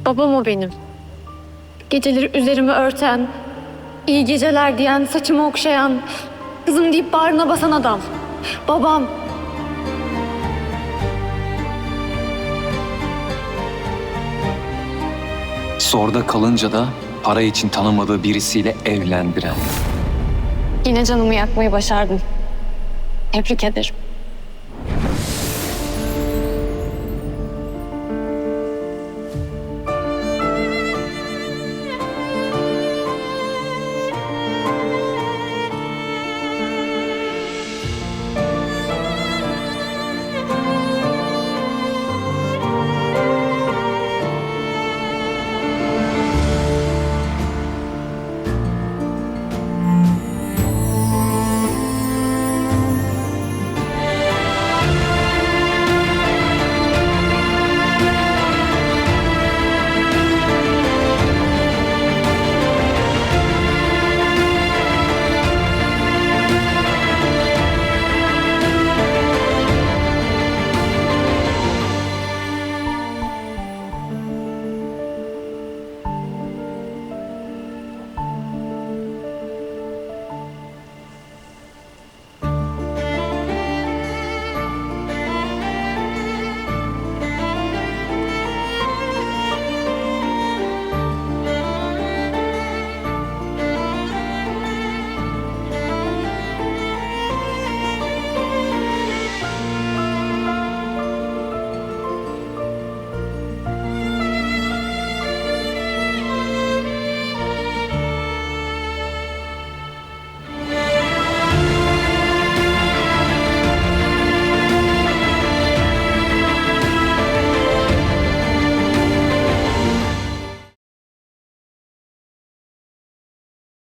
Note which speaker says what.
Speaker 1: Babam o benim. Geceleri üzerimi örten, iyi geceler diyen, saçımı okşayan, kızım deyip bağrına basan adam. Babam.
Speaker 2: Zorda kalınca da para için tanımadığı birisiyle evlendiren.
Speaker 1: Yine canımı yakmayı başardın. Tebrik ederim.